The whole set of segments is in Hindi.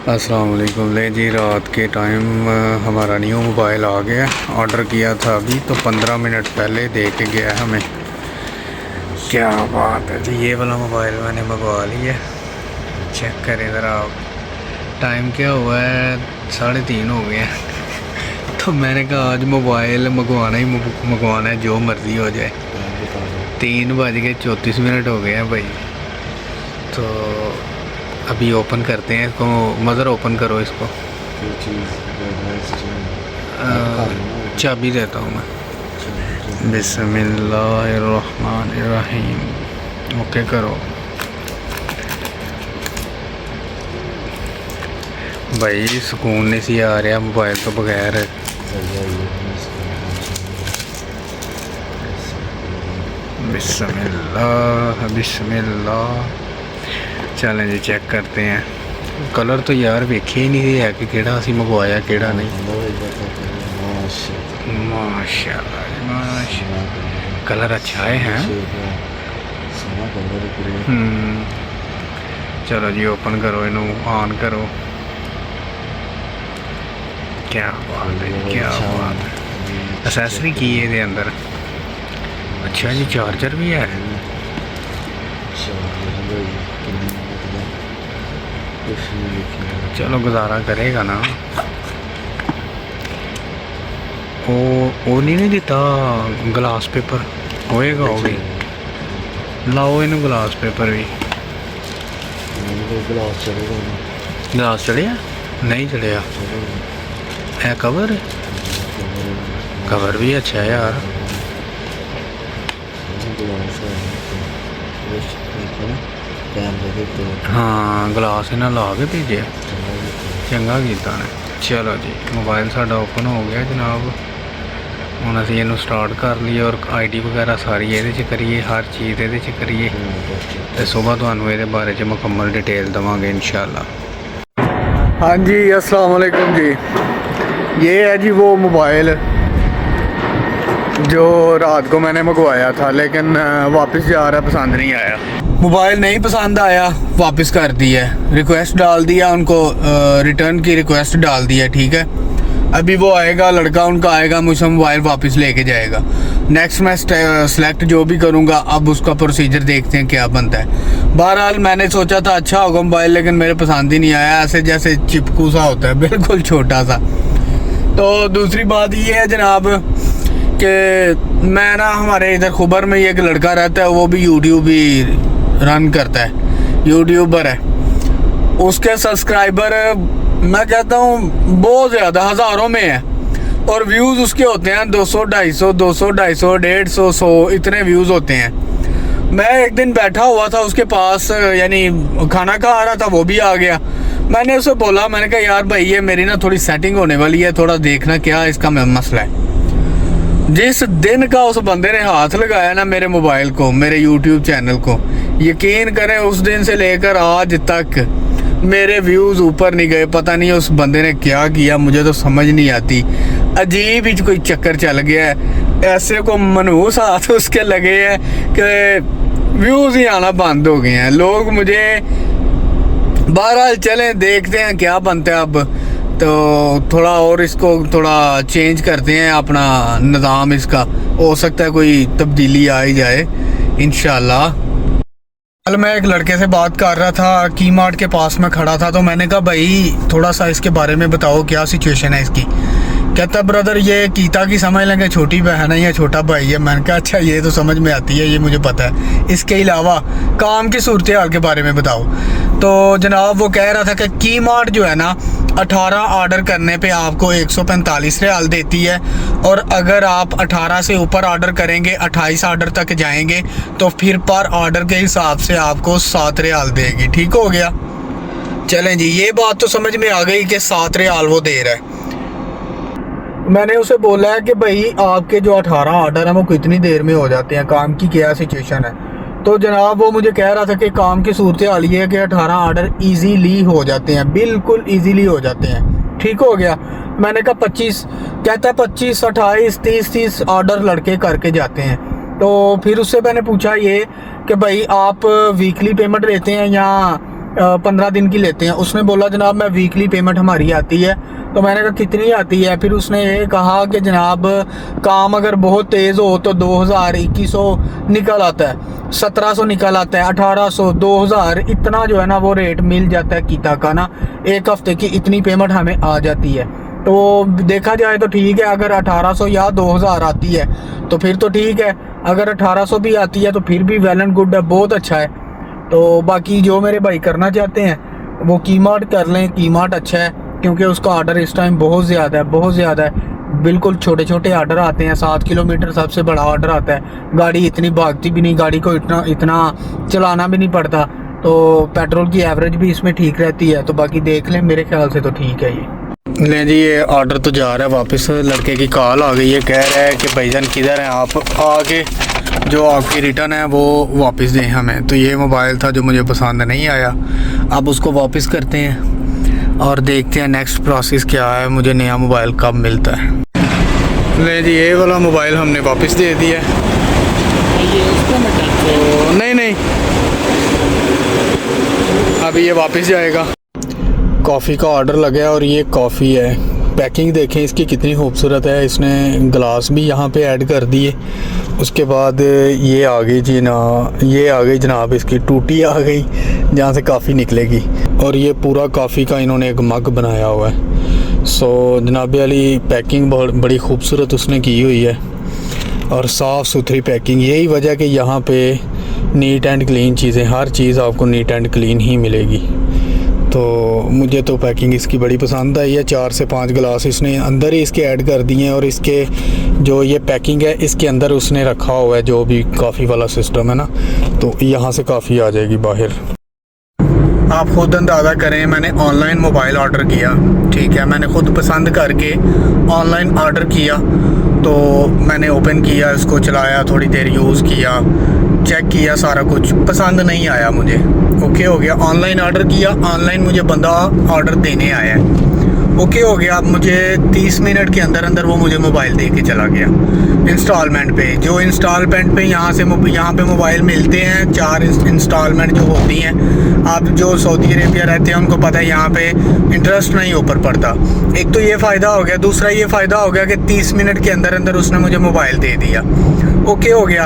अस्सलाम वालेकुम। ले जी, रात के टाइम हमारा न्यू मोबाइल आ गया। ऑर्डर किया था अभी तो 15 मिनट पहले दे के गया हमें। क्या बात है जी, ये वाला मोबाइल मैंने मंगवा लिया। चेक करें ज़रा आप, टाइम क्या हुआ है, 3:30 हो गए हैं। तो मैंने कहा आज मोबाइल मंगवाना है, जो मर्ज़ी हो जाए। 3:34 हो गए हैं भाई। तो अभी ओपन करते हैं इसको। मदर ओपन करो इसको। चाबी देता हूँ मैं। बिस्मिल्लाहिर्रहमानिर्रहीम। ओके करो भाई। सुकून नहीं सी आ रहा मोबाइल तो बगैर। बिस्मिल्लाह बिस्मिल्लाह। चलें जी, चेक करते हैं। कलर तो यार वेखे ही नहीं है कि केड़ा असी मंगवाया केड़ा नहीं। माशाल्लाह माशाल्लाह, कलर अच्छा है। चलो जी, ओपन करो इनू, ऑन करो। क्या बात है, क्या बात है। एक्सेसरी की है ये अंदर। अच्छा जी, चार्जर भी है। चलो गुजारा करेगा ना। वो नहीं देता ग्लास पेपर होएगा, वो भी लाओ इन ग्लास पेपर भी। ग्लास चढ़िया नहीं चढ़िया है। कवर कवर भी अच्छा है यार। हाँ, ग्लास इन्हें ला के भेजे, चंगा किया ने। चलो जी, मोबाइल साडा ओपन हो गया जनाब। हुण असीं इहनूं स्टार्ट कर लिए और आईडी वगैरह सारी ये करिए, हर चीज़ ये करिए। तो सुबह तुहानूं इहदे बारे च मुकम्मल डिटेल देवांगे इंशाल्लाह। हाँ जी, अस्सलाम वालेकुम जी। ये है जी वो मोबाइल जो रात को मैंने मंगवाया था, लेकिन वापस जा रहा, पसंद नहीं आया। मोबाइल नहीं पसंद आया, वापस कर दिया, रिक्वेस्ट डाल दिया उनको, रिटर्न की रिक्वेस्ट डाल दिया। ठीक है, अभी वो आएगा, लड़का उनका आएगा, मुझसे मोबाइल वापस लेके जाएगा। नेक्स्ट मैं सेलेक्ट जो भी करूँगा, अब उसका प्रोसीजर देखते हैं क्या बनता है। बहरहाल मैंने सोचा था अच्छा होगा मोबाइल, लेकिन मेरे पसंद ही नहीं आया। ऐसे जैसे चिपकू सा होता है, बिल्कुल छोटा सा। तो दूसरी बात ये है जनाब कि मैं ना, हमारे इधर खुबर में एक लड़का रहता है, वो भी यूट्यूब ही रन करता है, यूट्यूबर है। उसके सब्सक्राइबर मैं कहता हूँ बहुत ज़्यादा, हज़ारों में है। और व्यूज़ उसके होते हैं 200, 250, 200, 250, 150, 100, इतने व्यूज़ होते हैं। मैं एक दिन बैठा हुआ था उसके पास, यानी खाना खा रहा था, वो भी आ गया। मैंने उसे बोला, मैंने कहा यार भाई, ये मेरी ना थोड़ी सेटिंग होने वाली है, थोड़ा देखना क्या इसका मसला है। जिस दिन का उस बंदे ने हाथ लगाया ना मेरे मोबाइल को, मेरे यूट्यूब चैनल को, यकीन करें उस दिन से लेकर आज तक मेरे व्यूज़ ऊपर नहीं गए। पता नहीं उस बंदे ने क्या किया, मुझे तो समझ नहीं आती। अजीब ही कोई चक्कर चल गया है, ऐसे को मनहूस हाथ उसके लगे हैं कि व्यूज़ ही आना बंद हो गए हैं। लोग मुझे, बहरहाल चलें देखते हैं क्या बनता है। अब तो थोड़ा और इसको थोड़ा चेंज करते हैं अपना निज़ाम इसका, हो सकता है कोई तब्दीली आ ही जाए इंशाल्लाह। कल मैं एक लड़के से बात कर रहा था, की मार्ट के पास में खड़ा था, तो मैंने कहा भाई थोड़ा सा इसके बारे में बताओ, क्या सिचुएशन है इसकी। कहता ब्रदर ये कीता की समझ लेंगे, छोटी बहन है या छोटा भाई है। मैंने कहा अच्छा, ये तो समझ में आती है, ये मुझे पता है। इसके अलावा काम की सूरत हाल के बारे में बताओ। तो जनाब वो कह रहा था कि की मार्ट जो है ना, 18 ऑर्डर करने पे आपको 145 रियाल देती है, और अगर आप 18 से ऊपर ऑर्डर करेंगे, 28 ऑर्डर तक जाएंगे, तो फिर पर ऑर्डर के हिसाब से आपको 7 रियाल देगी। ठीक हो गया। चलें जी, ये बात तो समझ में आ गई कि 7 रियाल वो दे रहा है। मैंने उसे बोला है कि भाई आपके जो 18 ऑर्डर हैं वो कितनी देर में हो जाते हैं, काम की क्या सिचुएशन है। तो जनाब वो मुझे कह रहा था कि काम की सूरत हाल ये है कि 18 ऑर्डर इजीली हो जाते हैं, बिल्कुल इजीली हो जाते हैं। ठीक हो गया। मैंने कहा 25, कहता है 25, 28, 30 ऑर्डर लड़के करके जाते हैं। तो फिर उससे मैंने पूछा ये कि भाई आप वीकली पेमेंट लेते हैं या 15 दिन की लेते हैं। उसने बोला जनाब मैं वीकली पेमेंट हमारी आती है। तो मैंने कहा कितनी आती है? फिर उसने ये कहा कि जनाब काम अगर बहुत तेज़ हो तो 2000 2100 निकल आता है, 1700 निकल आता है, 1800 2000 इतना जो है ना वो रेट मिल जाता है कीता का ना, एक हफ्ते की इतनी पेमेंट हमें आ जाती है। तो देखा जाए तो ठीक है, अगर 1800 या 2000 आती है तो फिर तो ठीक है, अगर 1800 भी आती है तो फिर भी वेल एंड गुड है, बहुत अच्छा है। तो बाकी जो मेरे भाई करना चाहते हैं वो कीमार्ट कर लें, कीमार्ट अच्छा है क्योंकि उसका ऑर्डर इस टाइम बहुत ज़्यादा है, बहुत ज़्यादा है। बिल्कुल छोटे छोटे ऑर्डर आते हैं, 7 किलोमीटर सबसे बड़ा ऑर्डर आता है। गाड़ी इतनी भागती भी नहीं, गाड़ी को इतना चलाना भी नहीं पड़ता, तो पेट्रोल की एवरेज भी इसमें ठीक रहती है। तो बाकी देख लें, मेरे ख्याल से तो ठीक है ये। लें जी, ये ऑर्डर तो जा रहा है वापस। लड़के की कॉल आ गई है, कह रहा है कि भाईजान किधर हैं आप, आके जो आपकी रिटर्न है वो वापस दें हमें। तो ये मोबाइल था जो मुझे पसंद नहीं आया, अब उसको वापस करते हैं और देखते हैं नेक्स्ट प्रोसेस क्या है, मुझे नया मोबाइल कब मिलता है। ले जी, ये वाला मोबाइल हमने वापस दे दिया। तो नहीं, अभी ये वापस जाएगा। कॉफ़ी का ऑर्डर लगा है और ये कॉफ़ी है। पैकिंग देखें इसकी कितनी खूबसूरत है, इसने ग्लास भी यहाँ पे ऐड कर दिए। उसके बाद ये आ गई जी ना, ये आ गई जनाब इसकी टूटी आ गई जहाँ से कॉफ़ी निकलेगी। और ये पूरा कॉफ़ी का इन्होंने एक मग बनाया हुआ है। सो जनाब वाली पैकिंग बहुत बड़ी खूबसूरत उसने की हुई है और साफ़ सुथरी पैकिंग। यही वजह कि यहाँ पे नीट एंड क्लीन चीज़ें, हर चीज़ आपको नीट एंड क्लीन ही मिलेगी। तो मुझे तो पैकिंग इसकी बड़ी पसंद आई है। 4 से 5 गिलास इसने अंदर ही इसके ऐड कर दिए हैं और इसके जो ये पैकिंग है इसके अंदर उसने रखा हुआ है जो भी कॉफ़ी वाला सिस्टम है ना, तो यहाँ से कॉफ़ी आ जाएगी बाहर। आप खुद अंदाज़ा करें, मैंने ऑनलाइन मोबाइल ऑर्डर किया, ठीक है, मैंने खुद पसंद करके ऑनलाइन ऑर्डर किया। तो मैंने ओपन किया, इसको चलाया, थोड़ी देर यूज़ किया, चेक किया, सारा कुछ पसंद नहीं आया मुझे। ओके हो गया, ऑनलाइन ऑर्डर किया, ऑनलाइन मुझे बंदा ऑर्डर देने आया है। ओके हो गया, मुझे 30 मिनट के अंदर अंदर वो मुझे मोबाइल दे के चला गया इंस्टॉलमेंट पे। जो इंस्टॉलमेंट पे यहाँ पे मोबाइल मिलते हैं, 4 इंस्टॉलमेंट जो होती हैं। आप जो सऊदी अरेबिया रहते हैं उनको पता है यहाँ पे इंटरेस्ट नहीं ऊपर पड़ता। एक तो ये फ़ायदा हो गया, दूसरा ये फ़ायदा हो गया कि 30 मिनट के अंदर अंदर उसने मुझे मोबाइल दे दिया। ओके हो गया।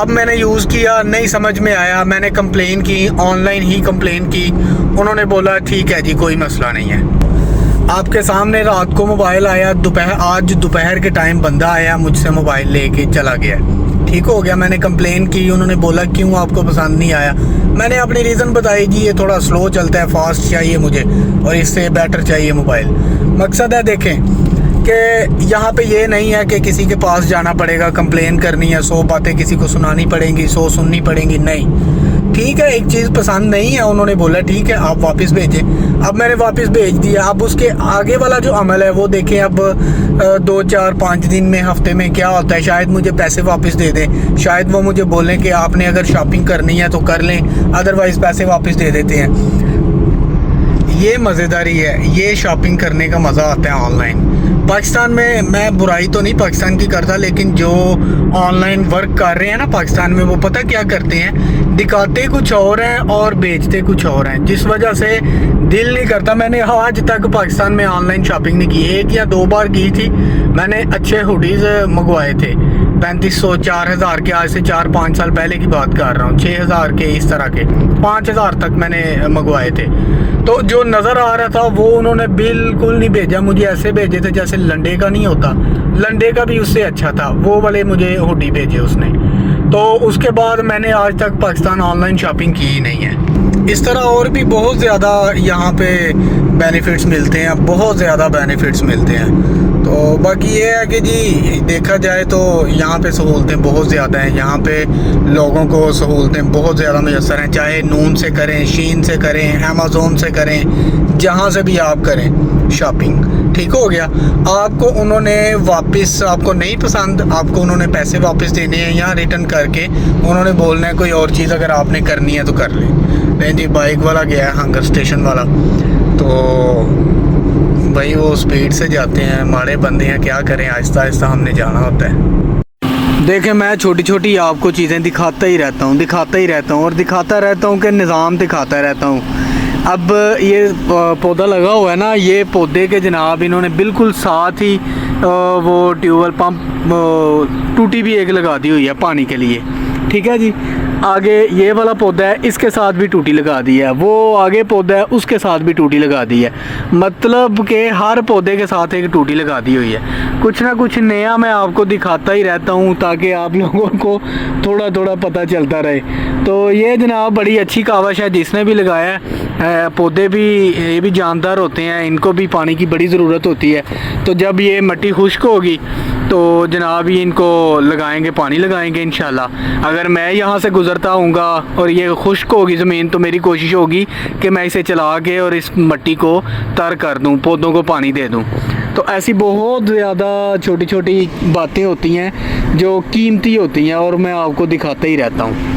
अब मैंने यूज़ किया, नहीं समझ में आया, मैंने कंप्लेन की, ऑनलाइन ही कंप्लेन की। उन्होंने बोला ठीक है जी, कोई मसला नहीं है। आपके सामने रात को मोबाइल आया, आज दोपहर के टाइम बंदा आया, मुझसे मोबाइल लेके चला गया। ठीक हो गया, मैंने कंप्लेन की, उन्होंने बोला क्यों आपको पसंद नहीं आया। मैंने अपनी रीज़न बताई जी ये थोड़ा स्लो चलता है, फास्ट चाहिए मुझे और इससे बेटर चाहिए मोबाइल। मकसद है देखें कि यहाँ पे ये नहीं है कि किसी के पास जाना पड़ेगा, कंप्लेन करनी है, 100 बातें किसी को सुनानी पड़ेंगी, 100 सुननी पड़ेंगी, नहीं। ठीक है, एक चीज़ पसंद नहीं है, उन्होंने बोला ठीक है आप वापस भेजें। अब मैंने वापस भेज दिया। अब उसके आगे वाला जो अमल है वो देखें, अब 2 4 5 दिन में, हफ्ते में क्या होता है। शायद मुझे पैसे वापस दे दें, शायद वो मुझे बोलें कि आपने अगर शॉपिंग करनी है तो कर लें, अदरवाइज़ पैसे वापस दे देते हैं। ये मज़ेदारी है, ये शॉपिंग करने का मज़ा आता है ऑनलाइन। पाकिस्तान में मैं बुराई तो नहीं पाकिस्तान की करता, लेकिन जो ऑनलाइन वर्क कर रहे हैं ना पाकिस्तान में, वो पता क्या करते हैं, दिखाते कुछ और हैं और बेचते कुछ और हैं, जिस वजह से दिल नहीं करता। मैंने आज तक पाकिस्तान में ऑनलाइन शॉपिंग नहीं की, 1 या 2 बार की थी। मैंने अच्छे हुडीज़ मंगवाए थे 3500 4000 के, आज से 4-5 साल पहले की बात कर रहा हूँ, 6000 के, इस तरह के 5000 तक मैंने मंगवाए थे। तो जो नज़र आ रहा था वो उन्होंने बिल्कुल नहीं भेजा, मुझे ऐसे भेजे थे जैसे लंडे का नहीं होता, लंडे का भी उससे अच्छा था, वो वाले मुझे हुडी भेजे उसने। तो उसके बाद मैंने आज तक पाकिस्तान ऑनलाइन शॉपिंग की ही नहीं है। इस तरह और भी बहुत ज़्यादा यहाँ पे बेनिफिट्स मिलते हैं, बहुत ज़्यादा बेनिफिट्स मिलते हैं। तो बाकी ये है कि जी देखा जाए तो यहाँ पे सहूलतें बहुत ज़्यादा हैं, यहाँ पे लोगों को सहूलतें बहुत ज़्यादा मैसर हैं, चाहे नून से करें, शीन से करें, अमेज़ोन से करें, जहाँ से भी आप करें शॉपिंग। ठीक हो गया, आपको उन्होंने वापस, आपको नहीं पसंद, आपको उन्होंने पैसे वापस देने हैं या रिटर्न करके उन्होंने बोलना है कोई और चीज़ अगर आपने करनी है तो कर लें। नहीं जी, बाइक वाला गया है हंगर स्टेशन वाला, तो भाई वो स्पीड से जाते हैं, माड़े बंदे हैं, क्या करें, आहिस्ता आहिस्ता हमने जाना होता है। देखें, मैं छोटी छोटी आपको चीज़ें दिखाता ही रहता हूँ और दिखाता रहता हूँ कि निज़ाम दिखाता रहता हूँ अब ये पौधा लगा हुआ है ना, ये पौधे के जनाब इन्होंने बिल्कुल साथ ही वो ट्यूबवेल पंप टूटी भी एक लगा दी हुई है पानी के लिए, ठीक है जी। आगे ये वाला पौधा है, इसके साथ भी टूटी लगा दी है। वो आगे पौधा है, उसके साथ भी टूटी लगा दी है। मतलब कि हर पौधे के साथ एक टूटी लगा दी हुई है। कुछ ना कुछ नया मैं आपको दिखाता ही रहता हूँ ताकि आप लोगों को थोड़ा थोड़ा पता चलता रहे। तो ये जनाब बड़ी अच्छी कावश है जिसने भी लगाया है। पौधे भी ये भी जानदार होते हैं, इनको भी पानी की बड़ी ज़रूरत होती है। तो जब ये मिट्टी खुश्क होगी तो जनाब ये इनको लगाएंगे, पानी लगाएंगे इंशाल्लाह। अगर मैं यहाँ से गुज़रता हूँगा और ये खुश्क होगी ज़मीन तो मेरी कोशिश होगी कि मैं इसे चला के और इस मिट्टी को तर कर दूँ, पौधों को पानी दे दूँ। तो ऐसी बहुत ज़्यादा छोटी छोटी बातें होती हैं जो कीमती होती हैं और मैं आपको दिखाता ही रहता हूँ।